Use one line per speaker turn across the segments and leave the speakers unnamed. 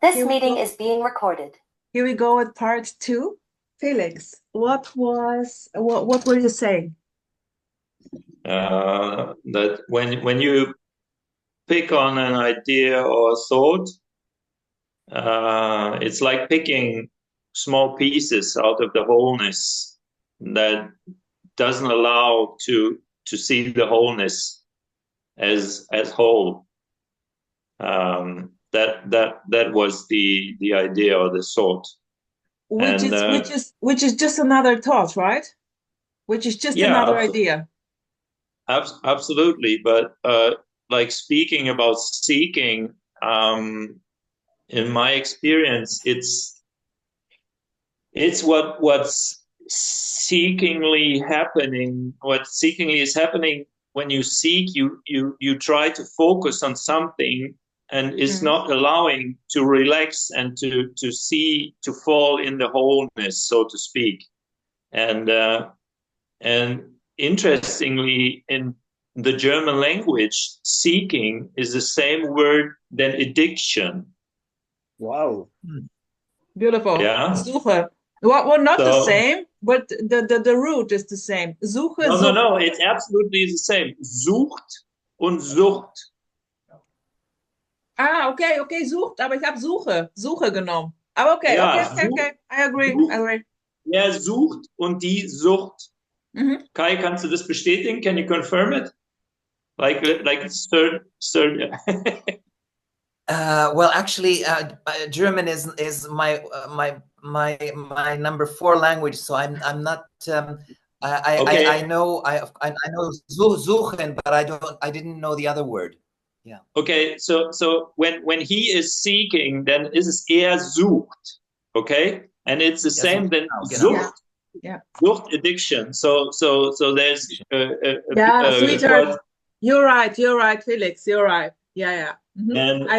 This meeting is being recorded.
Here we go with part two. Felix, what were you saying?
That when you pick on an idea or a thought, it's like picking small pieces out of the wholeness that doesn't allow to see the wholeness as whole. That was the idea or the thought.
Which is just another thought, right? Which is just another idea.
Absolutely, but like speaking about seeking, in my experience, it's what's seekingly happening. What seekingly is happening when you seek, you try to focus on something, and it's not allowing to relax and to see, to fall in the wholeness, so to speak. And interestingly, in the German language, seeking is the same word than addiction.
Wow.
Beautiful.
Yeah.
Suche. Well, not the same, but the root is the same. Suche,
no, it's absolutely the same. Sucht und Sucht.
Ah, okay, sucht, aber ich habe Suche genommen. Aber okay,
ja,
okay, I agree.
Er sucht und die Sucht. Kai, kannst du das bestätigen? Can you confirm it? Like it's third.
Well, actually, German is my number 4 language, so I'm not. I know suchen, but I didn't know the other word. Yeah.
Okay, so when he is seeking, then is sucht. Okay, and it's the same then Sucht.
Yeah.
Sucht, addiction. So there's
sweetheart. You're right, Felix. You're right. Yeah. I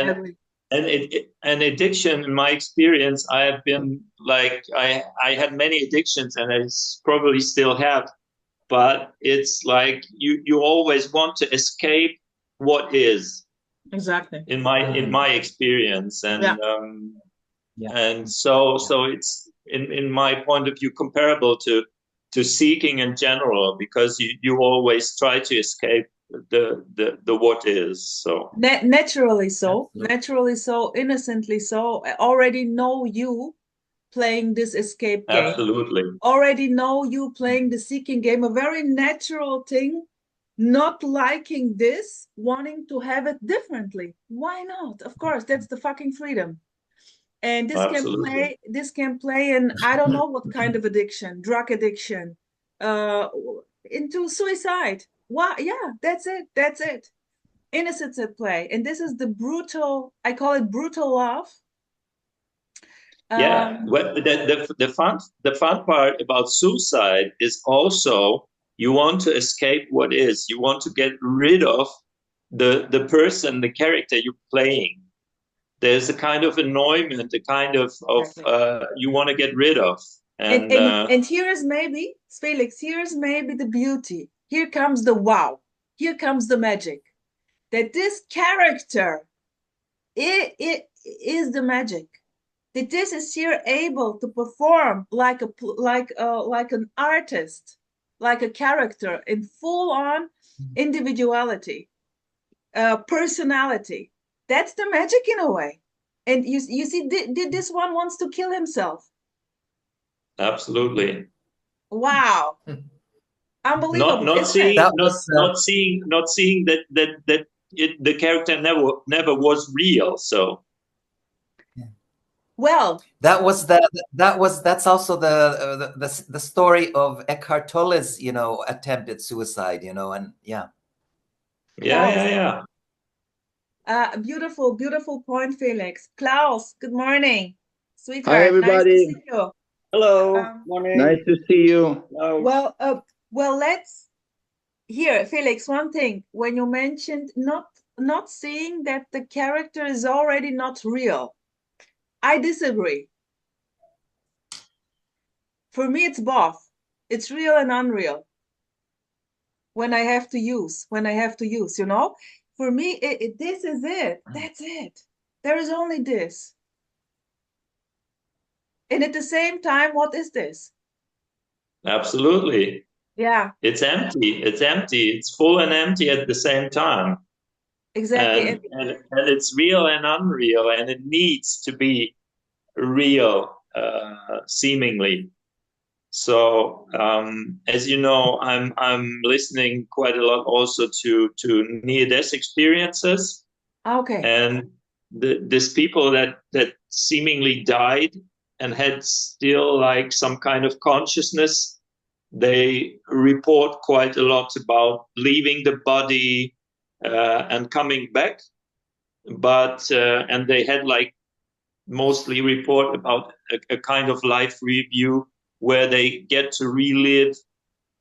agree.
And addiction, in my experience, I have been like I had many addictions, and I probably still have. But it's like you always want to escape what is.
Exactly.
In my experience, and and so it's in my point of view comparable to seeking in general, because you always try to escape the what is. So
naturally so, innocently so. I already know you playing this escape game.
Absolutely.
Already know you playing the seeking game, a very natural thing. Not liking this, wanting to have it differently. Why not? Of course, that's the fucking freedom. And this can play in, I don't know what kind of addiction, drug addiction, into suicide. Why? Yeah, that's it. Innocence at play. And this is the brutal, I call it brutal love.
Well, the fun part about suicide is also you want to escape what is. You want to get rid of the person, the character you're playing. There's a kind of annoyment, a kind of you want to get rid of.
And here is maybe, Felix, here's maybe the beauty. Here comes the wow. Here comes the magic. That this character, it is the magic. That this is here able to perform like an artist, like a character in full-on individuality, personality. That's the magic in a way. And you see, did this one wants to kill himself?
Absolutely.
Wow. Unbelievable.
Not seeing that the character never was real. So.
Well,
that's also the story of Eckhart Tolle's attempt at suicide, and
yeah.
Beautiful point, Felix. Klaus, good morning, sweetheart.
Hi, everybody.
Nice to see you.
Hello. Morning.
Nice to see you.
Hello. Well, let's here, Felix. One thing, when you mentioned not seeing that the character is already not real, I disagree. For me, it's both. It's real and unreal. When I have to use, For me, this is it. That's it. There is only this. And at the same time, what is this?
Absolutely.
Yeah.
It's empty. It's empty. It's full and empty at the same time.
Exactly.
And it's real and unreal, and it needs to be real, seemingly. So, as you know, I'm listening quite a lot also to near-death experiences.
Okay.
And these people that seemingly died and had still like some kind of consciousness, they report quite a lot about leaving the body and coming back. But and they had like mostly report about a kind of life review where they get to relive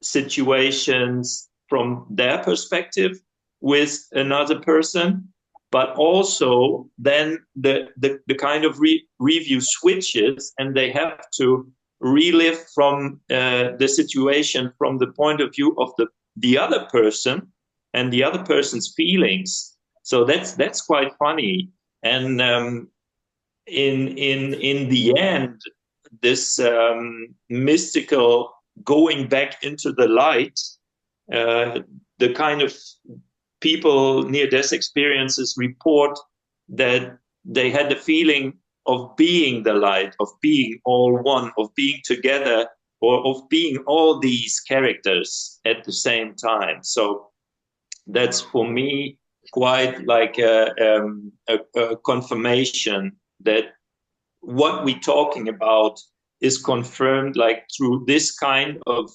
situations from their perspective with another person, but also then the kind of review switches, and they have to relive from the situation from the point of view of the other person and the other person's feelings. So that's quite funny. And in the end, this mystical going back into the light, the kind of people near-death experiences report that they had the feeling of being the light, of being all one, of being together, or of being all these characters at the same time. So that's for me quite like a confirmation that what we're talking about is confirmed like through this kind of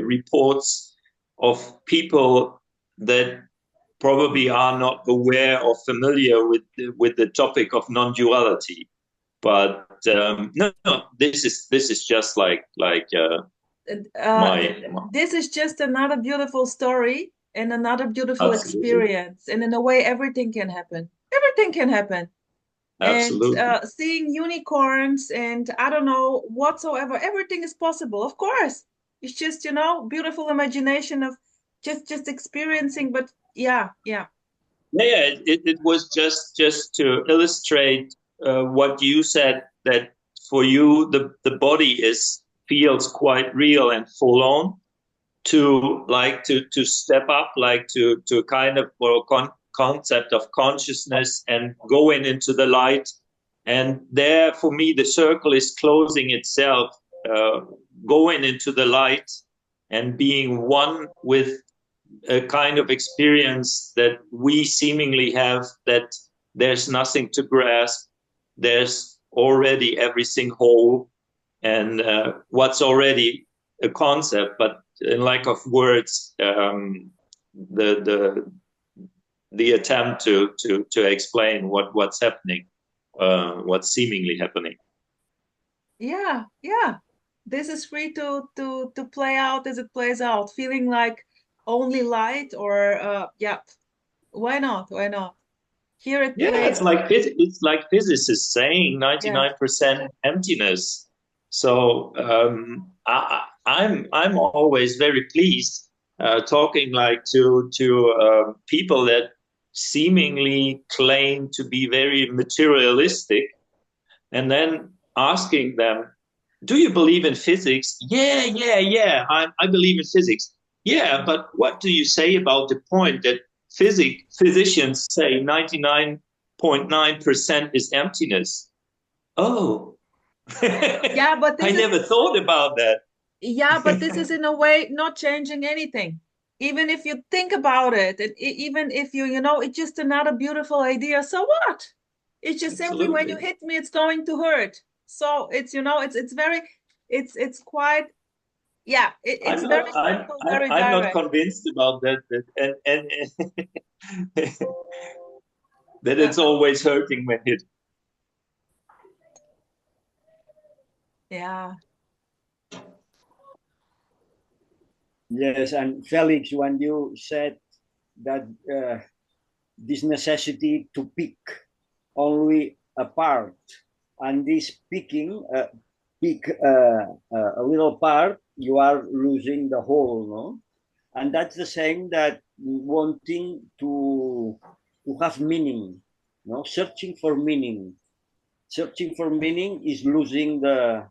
reports of people that probably are not aware or familiar with the topic of non-duality. But no, this is just like
this is just another beautiful story and another beautiful
Absolutely.
experience. And in a way, everything can happen. Everything can happen.
Absolutely.
And seeing unicorns and I don't know whatsoever, everything is possible. Of course, it's just, you know, beautiful imagination of just experiencing. But yeah.
It was just to illustrate what you said, that for you the body feels quite real and full on, to step up, like to kind of for a concept of consciousness and going into the light. And there, for me, the circle is closing itself, going into the light and being one with a kind of experience that we seemingly have, that there's nothing to grasp, there's already everything whole, and what's already a concept, but in lack of words, the attempt to explain what's happening, what's seemingly happening.
Yeah. This is free to play out as it plays out, feeling like only light, or why not? Here it plays.
It's like physicists saying 99% emptiness. So I'm always very pleased talking like to people that seemingly claim to be very materialistic, and then asking them, do you believe in physics? Yeah, I believe in physics. Yeah, but what do you say about the point that physicians say 99.9% is emptiness? Oh,
yeah, but
I never thought about that.
Yeah, but this is in a way not changing anything. Even if you think about it, and even if you know, it's just another beautiful idea. So what? It's just simply when you hit me, it's going to hurt. So it's, you know, it's very, it's quite, yeah. It's very simple, very direct.
I'm not convinced about that, and that it's always hurting when hit.
Yeah.
Yes, and Felix, when you said that this necessity to pick only a part, and this picking, pick a little part, you are losing the whole, no? And that's the same that wanting to have meaning, no, searching for meaning. Searching for meaning is losing the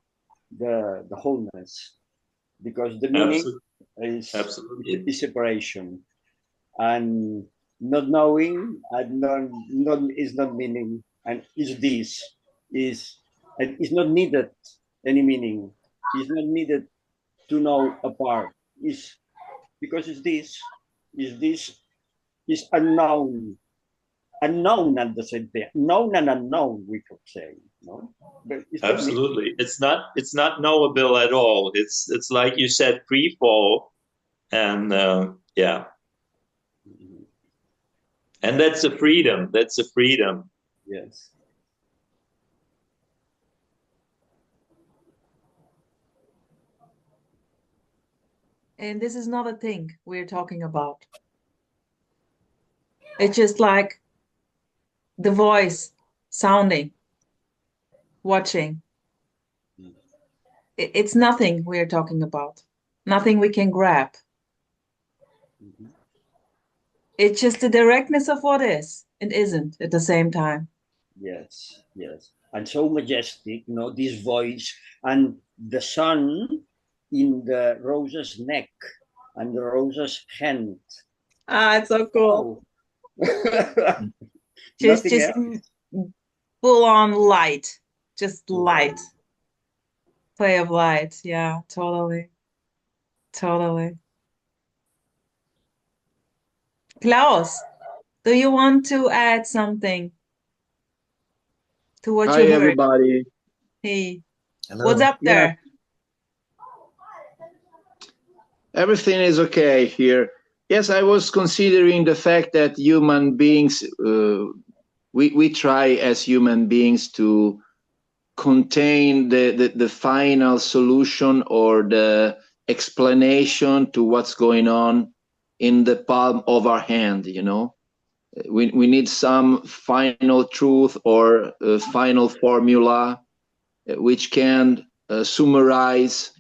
wholeness, because the meaning is separation, and not knowing and not is not meaning, and is this is, and it's not needed any meaning. It's not needed to know a part. Is because it's this is unknown at the same time, known and unknown, we could say, no, but it's
absolutely it's not knowable at all. It's like you said, free fall, and yeah, and that's a freedom.
Yes.
And this is not a thing we're talking about. It's just like the voice sounding, watching. It's nothing we're talking about. Nothing we can grab. It's just the directness of what is and isn't at the same time.
Yes, yes. And so majestic, you know, this voice, and the sun in the rose's neck and the rose's hand.
Ah, it's so cool.
Oh.
just full on light. Just light. Play of light. Yeah, totally. Totally. Klaus, do you want to add something to what
Hi,
you heard?
everybody.
Hey,
Hello.
what's up there?
Everything is okay here. Yes, I was considering the fact that human beings, we try as human beings to contain the final solution or the explanation to what's going on in the palm of our hand, you know. We need some final truth or final formula which can summarize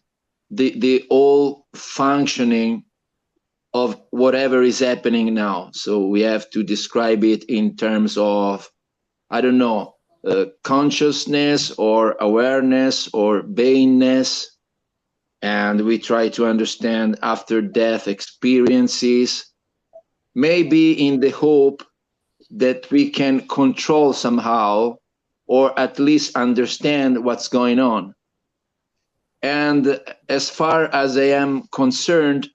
the whole functioning of whatever is happening now. So we have to describe it in terms of, I don't know, consciousness or awareness or beingness, and we try to understand after death experiences, maybe in the hope that we can control somehow or at least understand what's going on. And as far as I am concerned,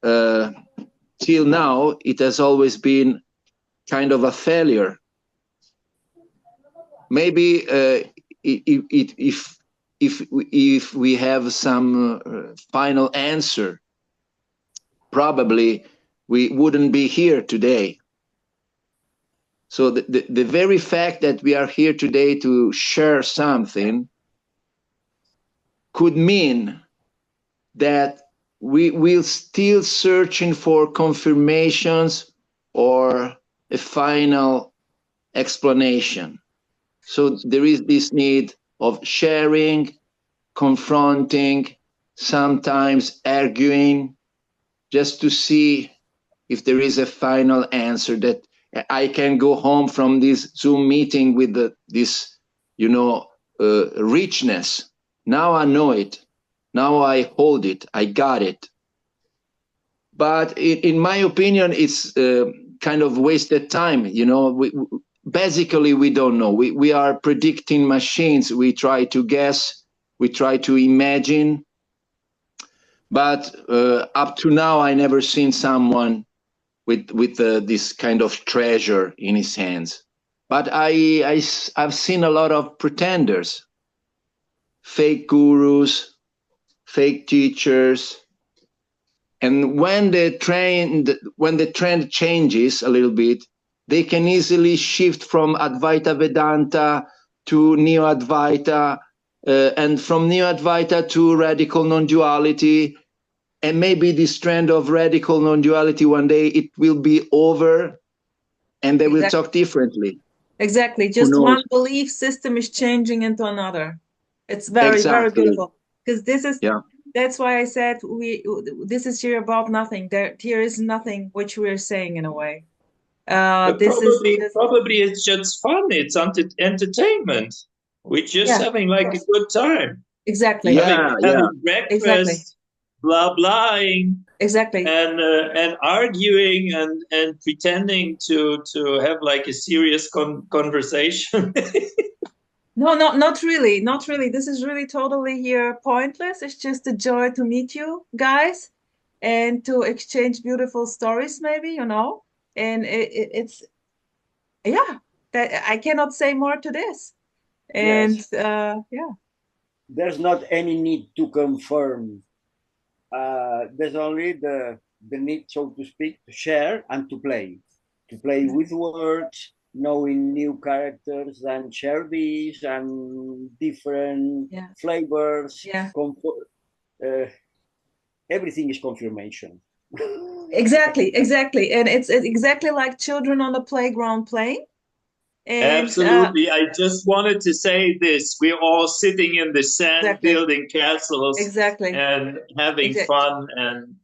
till now, it has always been kind of a failure. Maybe if we have some final answer, probably we wouldn't be here today. So the very fact that we are here today to share something could mean that we will still searching for confirmations or a final explanation. So there is this need of sharing, confronting, sometimes arguing, just to see if there is a final answer, that I can go home from this Zoom meeting with this, you know, richness. Now I know it. Now I hold it. I got it. But in my opinion, it's kind of wasted time. You know, basically we don't know. We are predicting machines. We try to guess. We try to imagine. But up to now, I never seen someone with this kind of treasure in his hands. But I've seen a lot of pretenders, fake gurus, fake teachers. And when the trend changes a little bit, they can easily shift from Advaita Vedanta to Neo-Advaita, and from Neo-Advaita to radical non-duality. And maybe this trend of radical non-duality, one day it will be over and they will talk differently.
Exactly. Just one belief system is changing into another. It's very, very beautiful. Because this is That's why I said this is here about nothing. Here is nothing which we're saying in a way.
But
This is just,
probably it's just fun. It's entertainment. We're just
yeah,
having
of
like a
course.
good time.
Exactly.
Yeah, yeah.
Having
Exactly.
breakfast, blah blahing,
Exactly.
and arguing and pretending to have like a serious conversation.
No, not really. Not really. This is really totally here pointless. It's just a joy to meet you guys and to exchange beautiful stories, maybe, you know. And it's yeah, that I cannot say more to this. And
Yes,
yeah,
there's not any need to confirm. There's only the need, so to speak, to share and to play with words, knowing new characters, and share these and different
yeah,
flavors.
yeah.
Uh, everything is confirmation.
Exactly, exactly. And it's exactly like children on the playground playing. And
Absolutely. I just wanted to say this. We're all sitting in the sand,
exactly,
building castles
exactly,
and having
exactly.
fun. And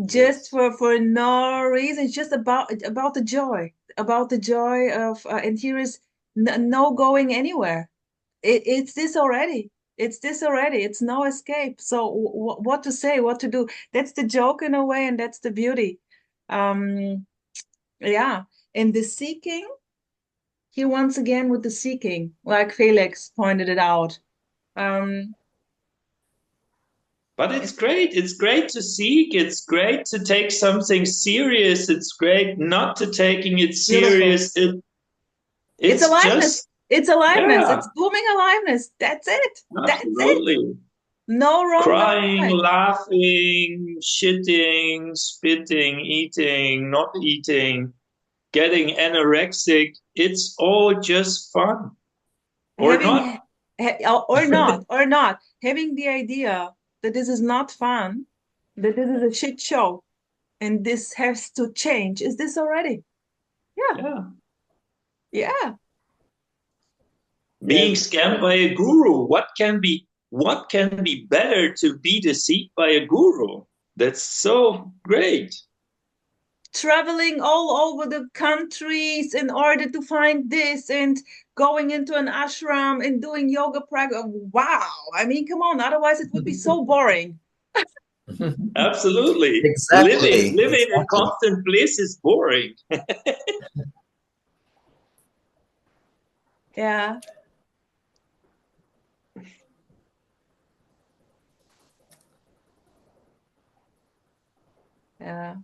Just
Yes.
for no reason. It's just about the joy of and here is no going anywhere. It's this already. It's this already. It's no escape. So what to say, what to do? That's the joke in a way, and that's the beauty. Um, yeah. And the seeking, here once again with the seeking, like Felix pointed it out. Um,
but it's
it's
great. It's great to seek. It's great to take something serious. It's great not to taking it
beautiful.
serious.
It's
It's
aliveness.
just,
It's aliveness.
yeah,
It's booming aliveness. That's it. That's it.
absolutely.
No wrong, no
Crying,
right.
laughing, shitting, spitting, eating, not eating, getting anorexic. It's all just fun. Or
Having
not.
or not having the idea that this is not fun, that this is a shit show, and this has to change. Is this already? Yeah,
Yeah.
yeah.
Being
Yes.
scammed by a guru. What can be better to be deceived by a guru? That's so great.
Traveling all over the countries in order to find this and going into an ashram and doing yoga practice. Wow. I mean, come on. Otherwise, it would be so boring.
Absolutely.
Exactly.
Living in
Exactly.
constant bliss is boring.
Yeah. Yeah.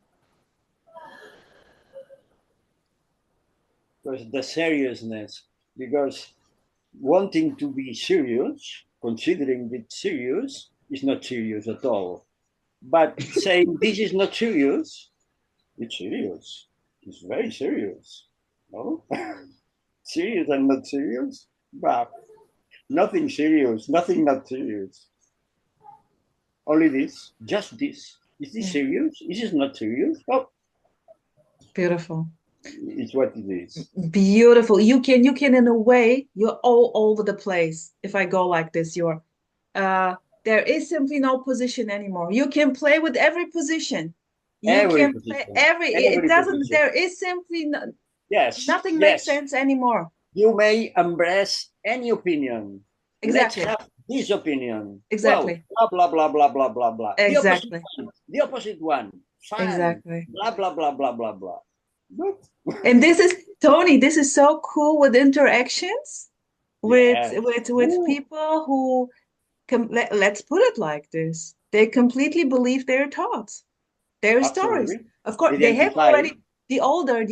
Because the seriousness, because wanting to be serious, considering it serious, is not serious at all. But saying this is not serious, it's serious. It's very serious. No? Serious and not serious? But nothing serious, nothing not serious. Only this, just this. Is this
Yeah.
serious? Is this not serious? Oh,
Beautiful.
it's what it is.
Beautiful. You can in a way, you're all over the place. If I go like this, there is simply no position anymore. You can play with every position. You
Every
can play
position.
it
Every
doesn't,
position.
there is simply
Yes,
nothing makes
yes.
sense anymore.
You may embrace any opinion. Let's
Exactly.
have this opinion.
Exactly.
Well, blah, blah, blah, blah, blah, blah, blah.
Exactly.
The opposite one. Fine.
Exactly.
Blah, blah, blah, blah, blah, blah. But,
And this is Tony, this is so cool with interactions
yes.
with
Ooh,
people who let's put it like this. They completely believe their thoughts, their stories.
absolutely.
Of course, they have
Identify.
already the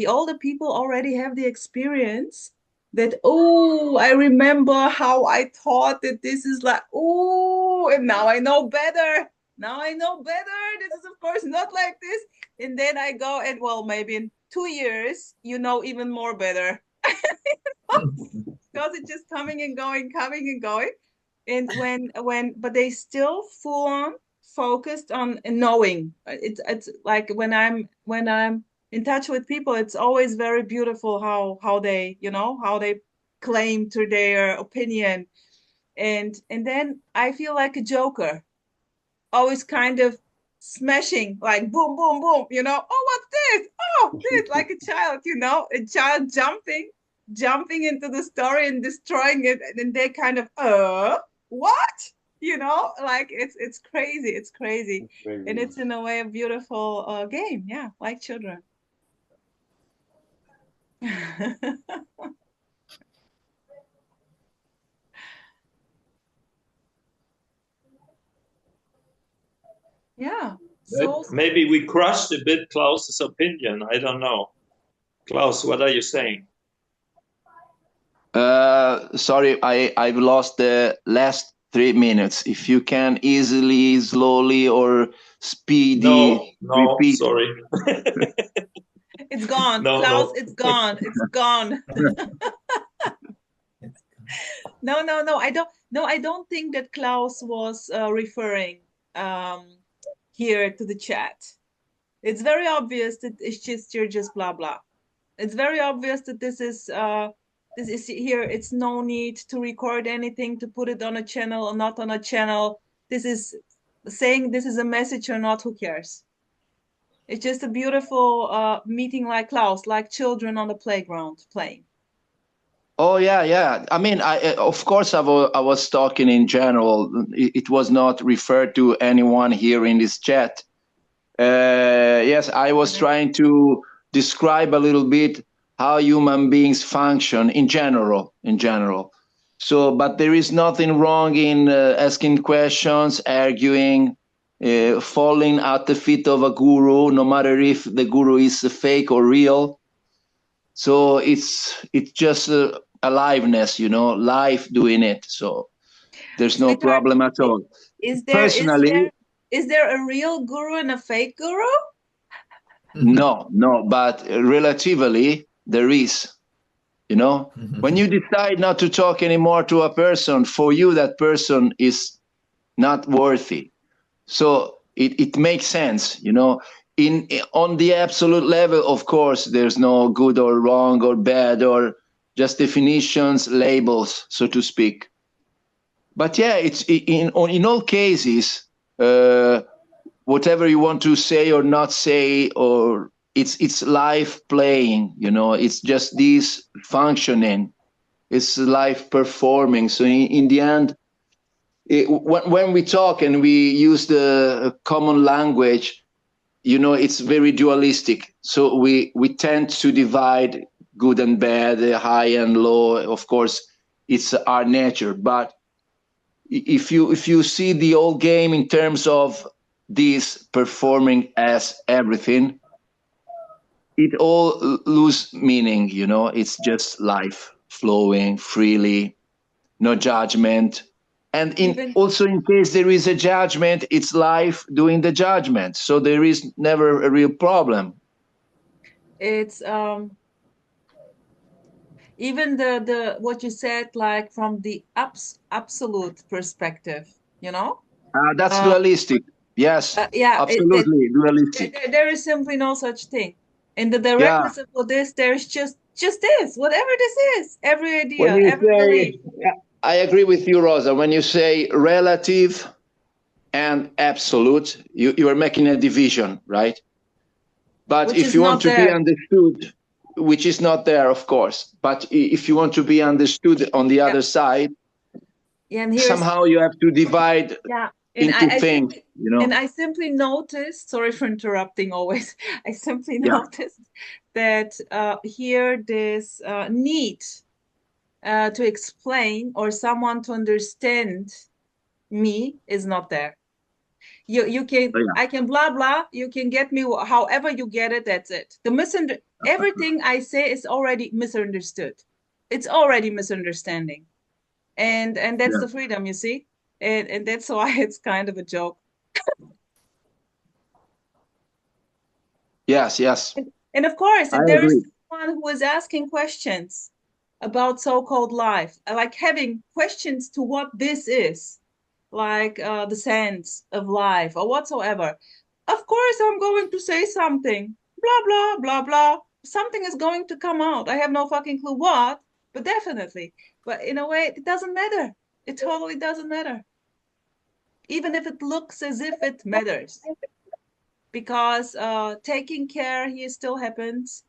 older people already have the experience that, oh, I remember how I thought that this is like, oh, and now I know better. Now I know better. This is of course not like this. And then I go and well, maybe in 2 years, you know even more better. Because it's just coming and going, coming and going. And but they still full on focused on knowing. It's like when I'm in touch with people, it's always very beautiful how they, how they claim to their opinion. And then I feel like a joker. always kind of smashing, like boom, boom, boom, you know, oh, what's this? Oh, this, like a child, you know, a child jumping into the story and destroying it. And then they kind of, what? You know, like it's crazy. It's crazy. And it's in a way a beautiful game. Yeah, like children. Yeah. So
maybe we crushed a bit Klaus's opinion. I don't know. Klaus, what are you saying?
Sorry, I've lost the last 3 minutes. If you can easily, slowly, or speedy
No,
repeat.
sorry.
It's gone.
No,
Klaus,
no.
it's gone. It's gone. No. I don't think that Klaus was referring here to the chat. It's very obvious that it's just you're just blah blah. It's very obvious that this is here. It's no need to record anything, to put it on a channel or not on a channel. This is saying this is a message or not, who cares? It's just a beautiful meeting like Klaus, like children on the playground playing.
Oh yeah. I mean, of course I was talking in general. It was not referred to anyone here in this chat. Yes, I was trying to describe a little bit how human beings function in general. So, but there is nothing wrong in asking questions, arguing, falling at the feet of a guru, no matter if the guru is fake or real. So it's just aliveness, you know, life doing it. So there's no problem at all. Personally,
is there a real guru and a fake guru?
No, but relatively there is, you know. When you decide not to talk anymore to a person, for you that person is not worthy. So it makes sense, you know. On the absolute level, of course, there's no good or wrong or bad or just definitions, labels, so to speak. But yeah, it's in all cases, whatever you want to say or not say, or it's life playing, you know. It's just this functioning. It's life performing. So in the end, when we talk and we use the common language, you know, it's very dualistic. So we tend to divide good and bad, high and low. Of course, it's our nature. But if you see the whole game in terms of this performing as everything, it all lose meaning, you know. It's just life flowing freely, no judgment. And also in case there is a judgment, it's life doing the judgment. So there is never a real problem.
It's even the what you said, like from the absolute perspective, you know.
That's dualistic. Yes.
Yeah,
absolutely dualistic.
There is simply no such thing. In the directness of this, there's just this, whatever this is, every idea, every belief.
I agree with you, Rosa. When you say relative and absolute, you are making a division, right? But if you want to be understood, which is not there, of course, but if you want to be understood on the other side, and somehow you have to divide into things, you know.
And I simply noticed, sorry for interrupting always, I simply noticed that here this need to explain or someone to understand me is not there. You can I can blah blah, you can get me however you get it, that's it. Everything I say is already misunderstood. It's already misunderstanding. And that's the freedom, you see? And that's why it's kind of a joke.
Yes.
And of course, if there is someone who is asking questions about so-called life, like having questions to what this is, like the sense of life or whatsoever, of course I'm going to say something, blah blah blah blah. Something is going to come out. I have no fucking clue what, but definitely. But in a way, it doesn't matter. It totally doesn't matter. even if it looks as if it matters, because taking care here still happens,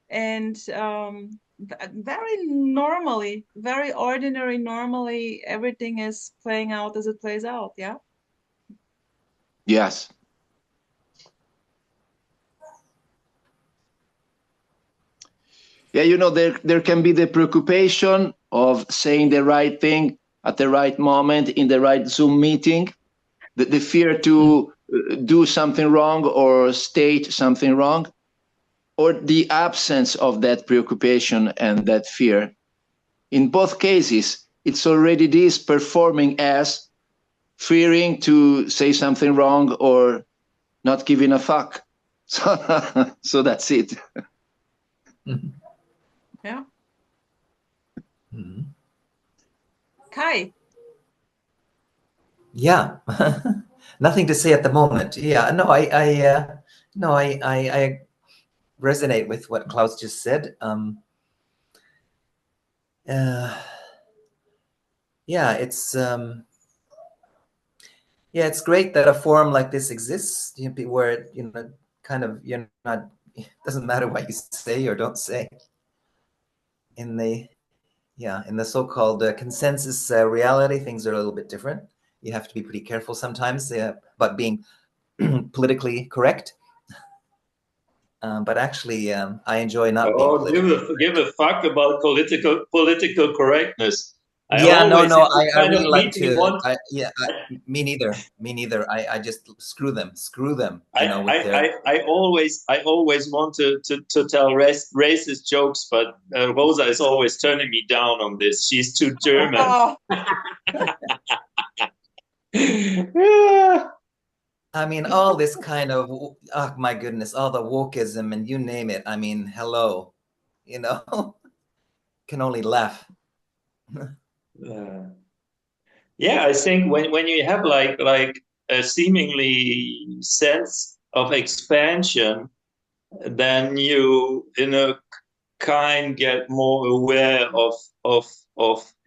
and very normally, very ordinary, normally, everything is playing out as it plays out. Yeah.
Yes. Yeah, you know, there can be the preoccupation of saying the right thing at the right moment in the right Zoom meeting, the fear to do something wrong or state something wrong, or the absence of that preoccupation and that fear. In both cases, it's already this performing as fearing to say something wrong or not giving a fuck. So that's it.
Yeah.
Mhm.
Kai.
Yeah, nothing to say at the moment. Yeah, no, I resonate with what Klaus just said. Yeah, it's great that a forum like this exists, where kind of you're not. It doesn't matter what you say or don't say. In the so-called consensus reality, things are a little bit different. You have to be pretty careful sometimes about being politically correct. But actually, I enjoy not being politically
give a fuck about political correctness.
I
Kind
really
of
like
meeting
to. Me neither. Me neither. I just screw them. With their.
I always want to tell racist jokes, but Rosa is always turning me down on this. She's too German.
Oh.
I mean, all this kind of, oh my goodness, all the wokeism and you name it. I mean, hello, can only laugh.
Yeah, I think when you have like a seemingly sense of expansion, then you in a kind get more aware of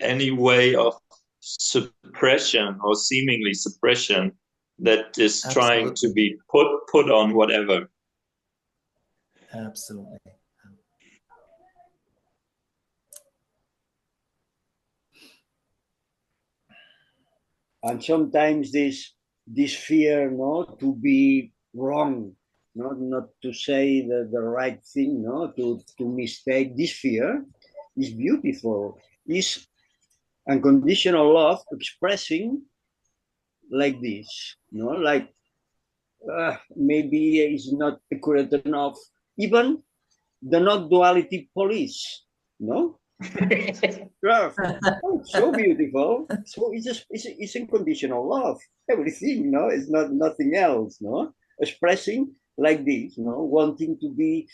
any way of suppression or seemingly suppression that is trying to be put on whatever.
Absolutely.
And sometimes this fear, to be wrong, not to say the right thing, to mistake. This fear is beautiful. Is unconditional love expressing like this, like maybe it's not accurate enough. Even the not duality police, no. Yeah, so beautiful. So it's unconditional love. Everything, it's not nothing else, expressing like this, wanting to be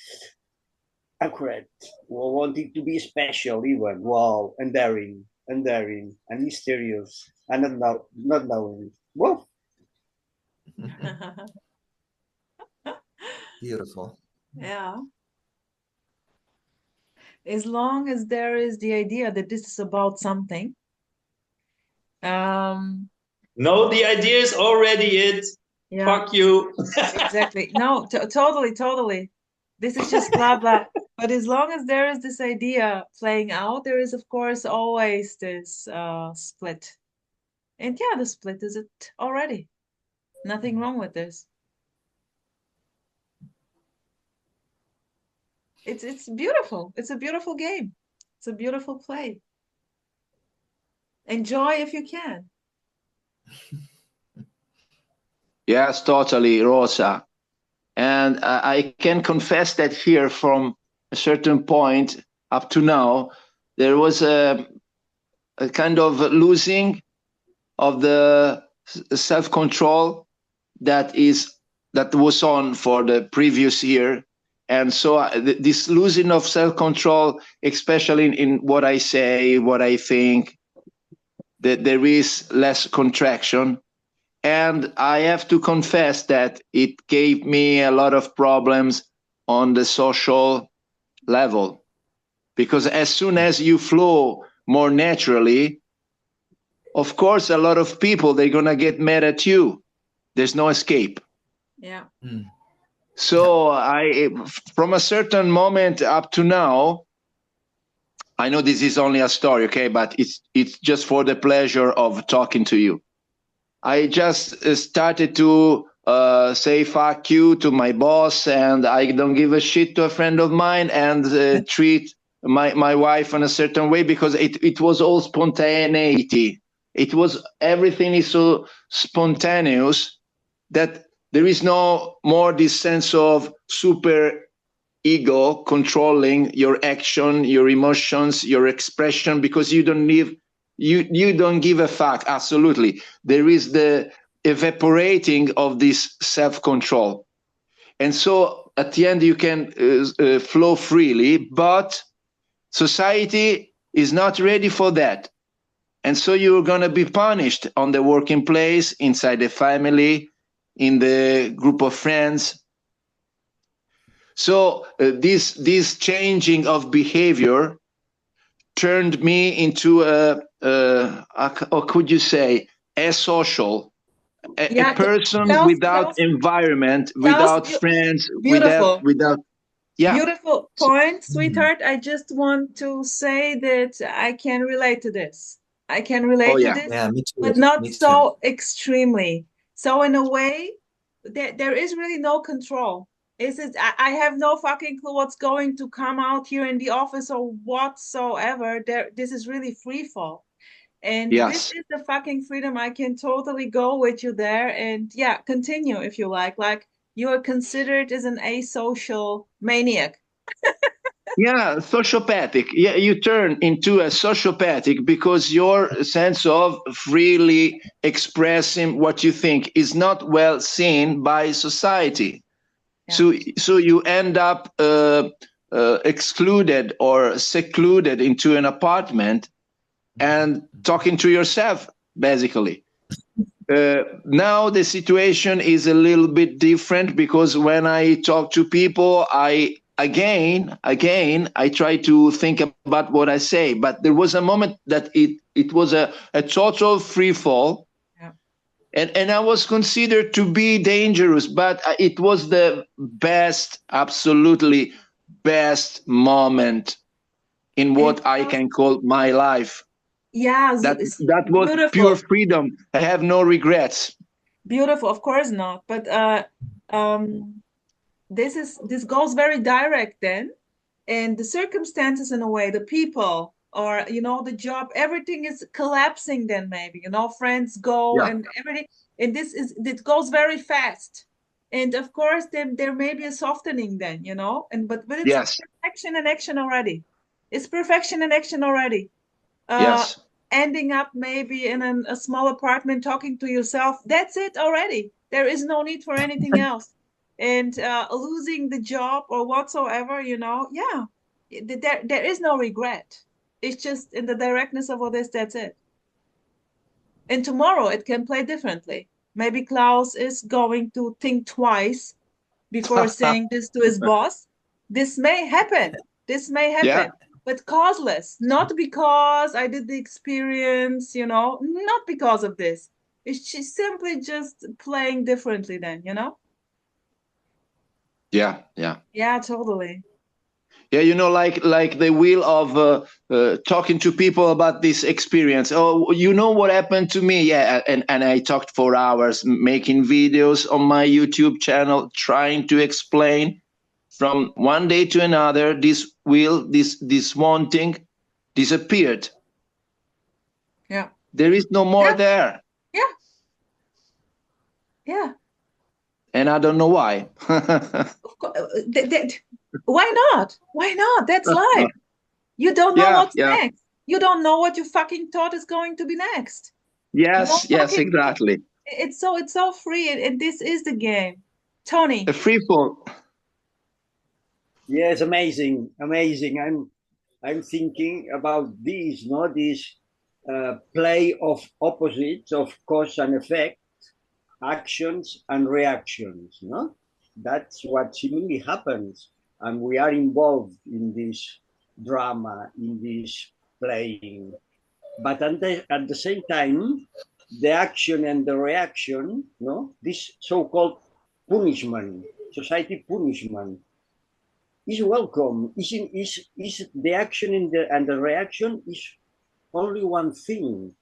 accurate, or wanting to be special, even wow, and daring, and mysterious, and not knowing. Well,
Beautiful.
Yeah. As long as there is the idea that this is about something.
No, the idea is already it. Yeah. Fuck you.
Exactly. No, totally. This is just blah, blah. But as long as there is this idea playing out, there is, of course, always this split. And yeah, the split is it already. Nothing wrong with this. It's beautiful. It's a beautiful game. It's a beautiful play. Enjoy if you can.
Yes, totally, Rosa. And I can confess that here from a certain point up to now, there was a kind of losing of the self-control that was on for the previous year. And so this losing of self-control, especially in what I say, what I think, that there is less contraction. And I have to confess that it gave me a lot of problems on the social level. Because as soon as you flow more naturally, of course, a lot of people, they're gonna get mad at you. There's no escape.
Yeah.
So from a certain moment up to now, I know this is only a story, okay, but it's just for the pleasure of talking to you. I just started to say fuck you to my boss, and I don't give a shit to a friend of mine, and treat my wife in a certain way, because it was all spontaneity. It was, everything is so spontaneous that there is no more this sense of super ego controlling your action, your emotions, your expression, because you don't give a fuck. Absolutely. There is the evaporating of this self-control. And so at the end you can flow freely, but society is not ready for that. And so you're going to be punished on the working place, inside the family, in the group of friends. So this changing of behavior turned me into or could you say, asocial, a person without environment, without friends,
beautiful.
without yeah.
Beautiful point, sweetheart. I just want to say that I can relate to this. I can relate to this,
me too.
but not so extremely. So in a way, there is really no control. I have no fucking clue what's going to come out here in the office or whatsoever. This is really free fall. And this is the fucking freedom. I can totally go with you there. And yeah, continue if you like. Like, you are considered as an asocial maniac.
Yeah, sociopathic. Yeah, you turn into a sociopathic because your sense of freely expressing what you think is not well seen by society. Yeah. So you end up excluded or secluded into an apartment and talking to yourself, basically. Now the situation is a little bit different, because when I talk to people, I try to think about what I say. But there was a moment that it was a total free fall. Yeah. And I was considered to be dangerous, but it was the best, absolutely best moment in what I can call my life.
Yeah,
that was beautiful. Pure freedom. I have no regrets.
Beautiful, of course not. But this goes very direct then, and the circumstances, in a way, the people, or the job, everything is collapsing. Then maybe friends go, and everything, and it goes very fast. And of course, there may be a softening then, but it's perfection in action already. It's perfection in action already.
Yes.
Ending up maybe in a small apartment talking to yourself. That's it already. There is no need for anything else. And losing the job or whatsoever, there is no regret. It's just in the directness of all this, that's it. And tomorrow it can play differently. Maybe Klaus is going to think twice before saying this to his boss. This may happen. Yeah. But causeless, not because I did the experience, not because of this. It's just simply just playing differently then,
Yeah.
Yeah, totally.
Yeah, like the wheel of talking to people about this experience. Oh, you know what happened to me? Yeah, and I talked for hours making videos on my YouTube channel, trying to explain from one day to another, this wheel, this wanting disappeared.
Yeah.
There is no more there.
Yeah. Yeah.
And I don't know why.
Why not? Why not? That's life. You don't know what's next. You don't know what you fucking thought is going to be next.
Yes, exactly.
It's so free, and this is the game. Tony.
A free fall.
Yes, amazing. I'm thinking about this, this play of opposites, of cause and effect, actions and reactions. That's what seemingly happens, and we are involved in this drama, in this playing. but at the same time, the action and the reaction, no, this so-called punishment, society punishment, is welcome. Is the action and the reaction is only one thing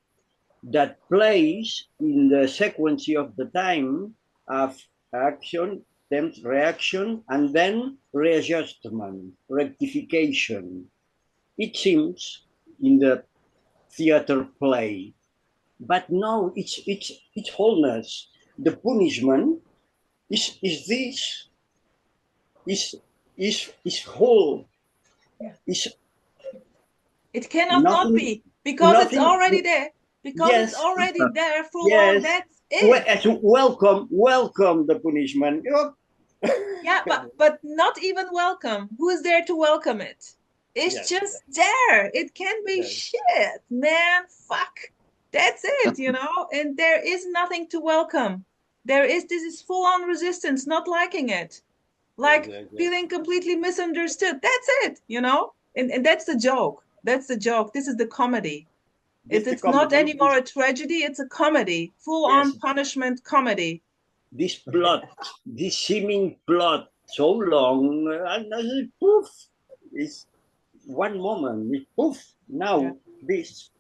that plays in the sequence of the time of action, then reaction, and then readjustment, rectification. It seems in the theater play, but no, it's wholeness. The punishment is this is whole. Is
It cannot not
nothing-
be because it's
nothing-
already there. Because
Yes.
it's already there, full
Yes.
on. That's it.
welcome the punishment.
Yeah, but not even welcome. Who is there to welcome it? It's
Yes,
just there. It can be
Yes.
shit, man. Fuck. That's it, you know? And there is nothing to welcome. This is full on resistance, not liking it. Like
Exactly.
feeling completely misunderstood. That's it, you know? And that's the joke. That's the joke. This is the comedy. It's not anymore a tragedy, it's a comedy. Full on
Yes.
punishment comedy.
This plot, this seeming plot, so long, and then poof, it's one moment, it poof. Now
Yeah.
this,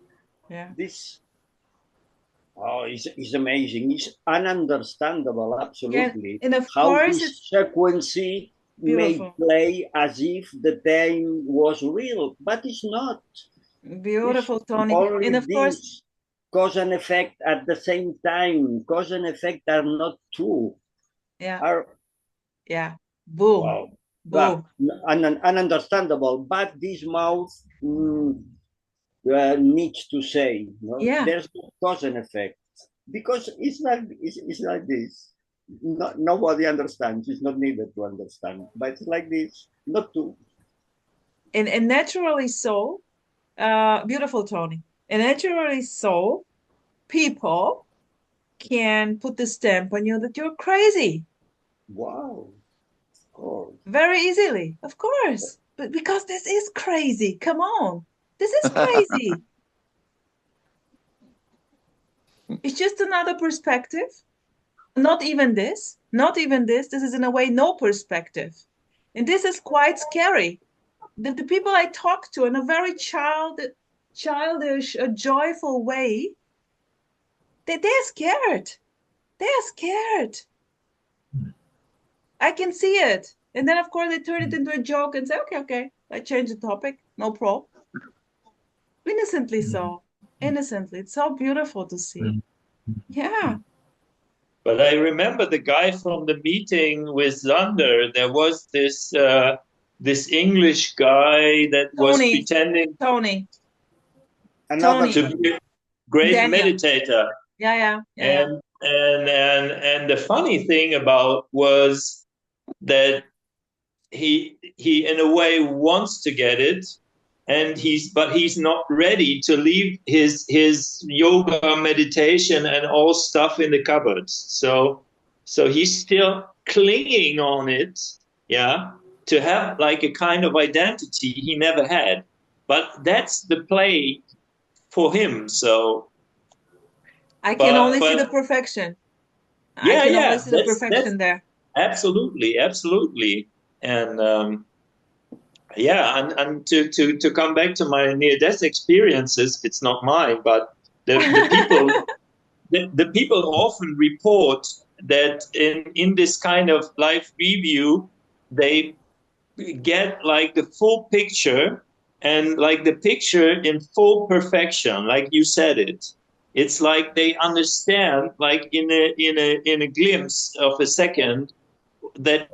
Yeah.
this, oh, it's amazing. It's ununderstandable, absolutely.
And of
How
course
this
it's
sequence may
beautiful.
play as if the time was real, but it's not.
Beautiful,
It's
Tony.
only
And of course,
this cause and effect at the same time. Cause and effect are not two.
yeah,
Are
yeah. Boom.
wow.
Boom.
Ununderstandable, but this mouth needs to say, no?
Yeah.
There's no cause and effect because it's like this. Nobody understands. It's not needed to understand, but it's like this. Not to.
And naturally so, beautiful, Tony. And naturally so, people can put the stamp on you that you're crazy
Wow. Of course.
very easily, of course. But because this is crazy. Come on. This is crazy. It's just another perspective. Not even this. Not even this. This is in a way no perspective. And this is quite scary. The people I talk to in a very childish, joyful way, they're scared. They're scared. I can see it. And then, of course, they turn it into a joke and say, okay, I change the topic. No problem. Innocently so. Innocently. It's so beautiful to see. Yeah.
But I remember the guy from the meeting with Zander. There was this English guy that was
Tony.
pretending
Tony.
Another
to be a great
Daniel.
meditator.
Yeah.
And the funny thing about was that he in a way wants to get it, but he's not ready to leave his yoga, meditation, and all stuff in the cupboard. So he's still clinging on it, yeah, to have like a kind of identity he never had. But that's the play for him. So
I can only see
but-
the perfection.
Yeah,
I can
yeah,
only see the
that's-
perfection there.
absolutely, and and to come back to my near-death experiences, it's not mine, but the people the people often report that in this kind of live review they get like the full picture and like the picture in full perfection, like you said it. It's like they understand, like in a glimpse of a second, that